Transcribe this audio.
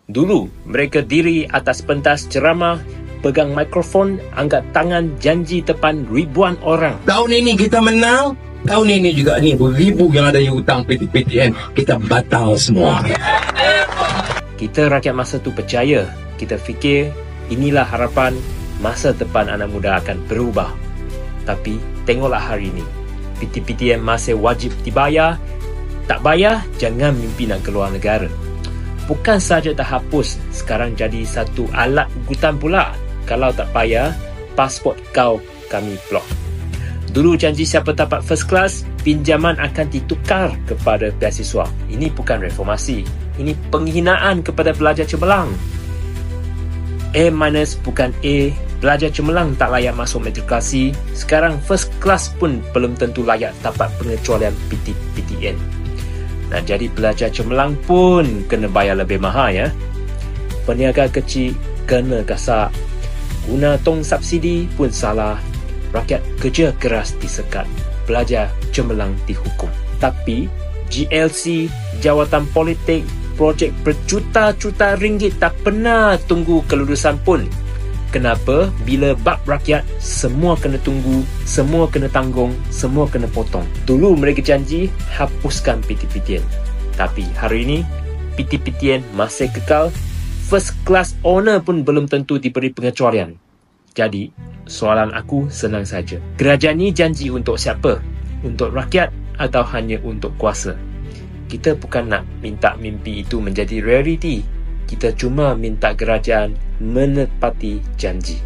Dulu, mereka diri atas pentas ceramah, pegang mikrofon, angkat tangan, janji depan ribuan orang. Tahun ini kita menang, tahun ini juga ni beribu yang ada yang hutang PTN, kita batal semua. Kita rakyat masa tu percaya. Kita fikir inilah harapan, masa depan anak muda akan berubah. Tapi tengoklah hari ini. PTN masih wajib dibayar. Tak bayar, jangan mimpi nak keluar negara. Bukan saja tak hapus, sekarang jadi satu alat ugutan pula. Kalau tak bayar, pasport kau kami blok. Dulu janji siapa dapat first class, pinjaman akan ditukar kepada beasiswa. Ini bukan reformasi. Ini penghinaan kepada pelajar cemerlang. A- bukan A. Pelajar cemerlang tak layak masuk matrikulasi. Sekarang first class pun belum tentu layak dapat pengecualian PTN. Nak jadi pelajar cemerlang pun kena bayar lebih mahal ya. Peniaga kecil kena gasak. Guna tong subsidi pun salah. Rakyat kerja keras disekat. Pelajar cemerlang dihukum. Tapi GLC, jawatan politik, projek berjuta-juta ringgit tak pernah tunggu kelulusan pun. Kenapa? Bila bab rakyat, semua kena tunggu, semua kena tanggung, semua kena potong. Dulu mereka janji hapuskan PTN. Tapi hari ini, PTN masih kekal. First class owner pun belum tentu diberi pengecualian. Jadi, soalan aku senang saja. Kerajaan ni janji untuk siapa? Untuk rakyat atau hanya untuk kuasa? Kita bukan nak minta mimpi itu menjadi realiti. Kita cuma minta kerajaan menepati janji.